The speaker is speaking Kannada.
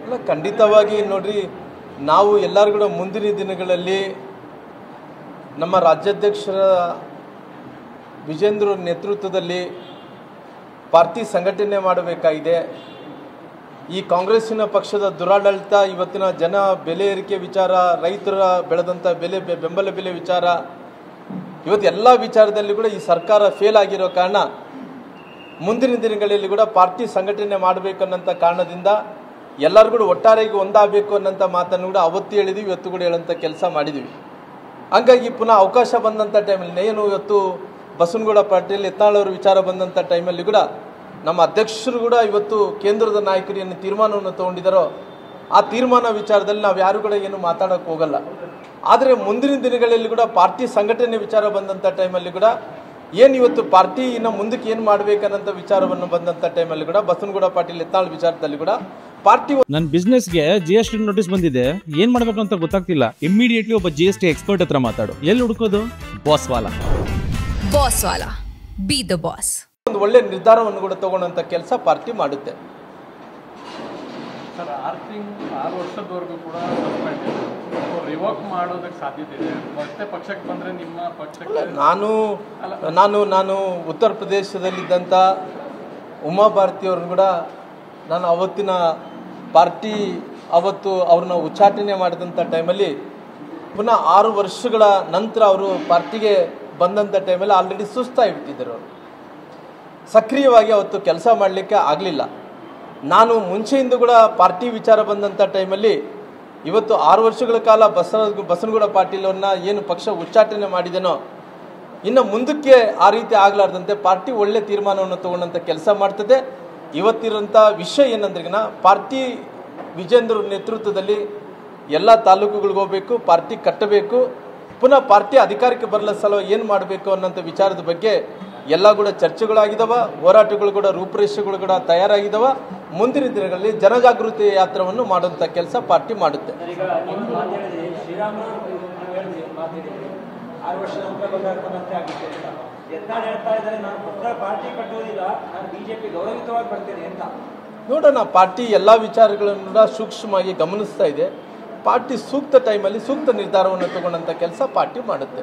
ಅಲ್ಲ, ಖಂಡಿತವಾಗಿ ನೋಡ್ರಿ, ನಾವು ಎಲ್ಲರೂ ಕೂಡ ಮುಂದಿನ ದಿನಗಳಲ್ಲಿ ನಮ್ಮ ರಾಜ್ಯಾಧ್ಯಕ್ಷರ ವಿಜೇಂದ್ರ ನೇತೃತ್ವದಲ್ಲಿ ಪಾರ್ಟಿ ಸಂಘಟನೆ ಮಾಡಬೇಕಾಗಿದೆ. ಈ ಕಾಂಗ್ರೆಸ್ಸಿನ ಪಕ್ಷದ ದುರಾಡಳಿತ, ಇವತ್ತಿನ ಜನ ಬೆಲೆ ಏರಿಕೆ ವಿಚಾರ, ರೈತರ ಬೆಳೆದಂಥ ಬೆಂಬಲ ಬೆಲೆ ವಿಚಾರ, ಇವತ್ತು ಎಲ್ಲ ವಿಚಾರದಲ್ಲಿ ಕೂಡ ಈ ಸರ್ಕಾರ ಫೇಲ್ ಆಗಿರೋ ಕಾರಣ ಮುಂದಿನ ದಿನಗಳಲ್ಲಿ ಕೂಡ ಪಾರ್ಟಿ ಸಂಘಟನೆ ಮಾಡಬೇಕು ಅನ್ನೋಂಥ ಕಾರಣದಿಂದ ಎಲ್ಲರೂ ಕೂಡ ಒಟ್ಟಾರೆಯಾಗಿ ಒಂದಾಗಬೇಕು ಅನ್ನೋಂಥ ಮಾತನ್ನು ಕೂಡ ಅವತ್ತು ಹೇಳಿದ್ವಿ, ಇವತ್ತು ಕೂಡ ಹೇಳೋಂಥ ಕೆಲಸ ಮಾಡಿದ್ವಿ. ಹಂಗಾಗಿ ಪುನಃ ಅವಕಾಶ ಬಂದಂಥ ಟೈಮಲ್ಲಿ ಏನು ಇವತ್ತು ಬಸವನಗೌಡ ಪಾಟೀಲ್ ಯತ್ನಾಳ್ ವಿಚಾರ ಬಂದಂಥ ಟೈಮಲ್ಲಿ ಕೂಡ ನಮ್ಮ ಅಧ್ಯಕ್ಷರು ಕೂಡ ಇವತ್ತು ಕೇಂದ್ರದ ನಾಯಕರು ಏನು ತೀರ್ಮಾನವನ್ನು ತೊಗೊಂಡಿದ್ದಾರೋ ಆ ತೀರ್ಮಾನ ವಿಚಾರದಲ್ಲಿ ನಾವು ಯಾರು ಕೂಡ ಏನು ಮಾತಾಡೋಕ್ಕೆ ಹೋಗಲ್ಲ. ಆದರೆ ಮುಂದಿನ ದಿನಗಳಲ್ಲಿ ಕೂಡ ಪಾರ್ಟಿ ಸಂಘಟನೆ ವಿಚಾರ ಬಂದಂಥ ಟೈಮಲ್ಲಿ ಕೂಡ ಏನು ಇವತ್ತು ಪಾರ್ಟಿ ಇನ್ನು ಮುಂದಕ್ಕೆ ಏನು ಮಾಡಬೇಕನ್ನೋಂಥ ವಿಚಾರವನ್ನು ಬಂದಂಥ ಟೈಮಲ್ಲಿ ಕೂಡ ಬಸವನಗೌಡ ಪಾಟೀಲ್ ಯತ್ನಾಳ್ ವಿಚಾರದಲ್ಲಿ ಕೂಡ ಪಾರ್ಟಿ ನನ್ನ ಬಿಸ್ನೆಸ್ಗೆ GST ನೋಟಿಸ್ ಬಂದಿದೆ, ಏನ್ ಮಾಡ್ಬೇಕು ಅಂತ ಗೊತ್ತಾಗ್ತಿಲ್ಲ. ಇಮಿಡಿಯೇಟ್ಲಿ ಒಬ್ಬ GST ಎಕ್ಸ್ಪರ್ಟ್ ಹತ್ರ ಮಾತಾಡು. ಎಲ್ಲಿ ಹುಡುಕೋದು? ಬಾಸ್ವಾಲಾ. Be the boss. ಒಂದು ಒಳ್ಳೆ ನಿರ್ಧಾರವನ್ನು ಕೂಡ ತಗೊಳ್ಳೋಂಥ ಕೆಲಸ ಪಾರ್ಟಿ ಮಾಡುತ್ತೆ. ಸರ್, 6 ವರ್ಷದವರೆಗೂ ಕೂಡ ರಿವೋಕ್ ಮಾಡೋದಕ್ಕೆ ಸಾಧ್ಯತೆ ಇದೆ. ಮತ್ತೆ ಪಕ್ಷಕ್ಕೆ ಬಂದರೆ ನಿಮ್ಮ ಪಕ್ಷಕ್ಕೆ ನಾನು ಉತ್ತರ ಪ್ರದೇಶದಲ್ಲಿದ್ದಂಥ ಉಮಾಭಾರತಿಯವ್ರನ್ನ ಕೂಡ ನಾನು ಅವತ್ತಿನ ಪಾರ್ಟಿ ಅವತ್ತು ಅವ್ರನ್ನ ಉಚ್ಚಾಟನೆ ಮಾಡಿದಂಥ ಟೈಮಲ್ಲಿ ಪುನಃ 6 ವರ್ಷಗಳ ನಂತರ ಅವರು ಪಾರ್ಟಿಗೆ ಬಂದಂಥ ಟೈಮಲ್ಲಿ ಆಲ್ರೆಡಿ ಸುಸ್ತಾಗಿಬಿಟ್ಟಿದ್ದರು. ಅವರು ಸಕ್ರಿಯವಾಗಿ ಅವತ್ತು ಕೆಲಸ ಮಾಡಲಿಕ್ಕೆ ಆಗಲಿಲ್ಲ. ನಾನು ಮುಂಚೆಯಿಂದ ಕೂಡ ಪಾರ್ಟಿ ವಿಚಾರ ಬಂದಂಥ ಟೈಮಲ್ಲಿ ಇವತ್ತು 6 ವರ್ಷಗಳ ಕಾಲ ಬಸವನಗೌಡ ಪಾಟೀಲ್ ಅವ್ರನ್ನ ಏನು ಪಕ್ಷ ಉಚ್ಚಾಟನೆ ಮಾಡಿದೆನೋ ಇನ್ನು ಮುಂದಕ್ಕೆ ಆ ರೀತಿ ಆಗಲಾರ್ದಂತೆ ಪಾರ್ಟಿ ಒಳ್ಳೆ ತೀರ್ಮಾನವನ್ನು ತಗೊಂಡಂಥ ಕೆಲಸ ಮಾಡ್ತದೆ. ಇವತ್ತಿರೋಂಥ ವಿಷಯ ಏನಂದ್ರಿಗಿನ ಪಾರ್ಟಿ ವಿಜೇಂದ್ರ ನೇತೃತ್ವದಲ್ಲಿ ಎಲ್ಲ ತಾಲೂಕುಗಳಿಗೆ ಹೋಗಬೇಕು, ಪಾರ್ಟಿ ಕಟ್ಟಬೇಕು, ಪುನಃ ಪಾರ್ಟಿ ಅಧಿಕಾರಕ್ಕೆ ಬರಲ ಸಲ ಏನು ಮಾಡಬೇಕು ಅನ್ನೋಂಥ ವಿಚಾರದ ಬಗ್ಗೆ ಎಲ್ಲ ಕೂಡ ಚರ್ಚೆಗಳಾಗಿದ್ದಾವ, ಹೋರಾಟಗಳು ಕೂಡ ರೂಪುರೇಷೆಗಳು ಕೂಡ ತಯಾರಾಗಿದ್ದಾವ. ಮುಂದಿನ ದಿನಗಳಲ್ಲಿ ಜನಜಾಗೃತಿ ಯಾತ್ರವನ್ನು ಮಾಡುವಂಥ ಕೆಲಸ ಪಾರ್ಟಿ ಮಾಡುತ್ತೆ. ನೋಡೋಣ, ಪಾರ್ಟಿ ಎಲ್ಲ ವಿಚಾರಗಳನ್ನು ಕೂಡ ಸೂಕ್ಷ್ಮವಾಗಿ ಗಮನಿಸ್ತಾ ಇದೆ. ಪಾರ್ಟಿ ಸೂಕ್ತ ಟೈಮಲ್ಲಿ ಸೂಕ್ತ ನಿರ್ಧಾರವನ್ನು ತಗೊಂಡಂಥ ಕೆಲಸ ಪಾರ್ಟಿ ಮಾಡುತ್ತೆ.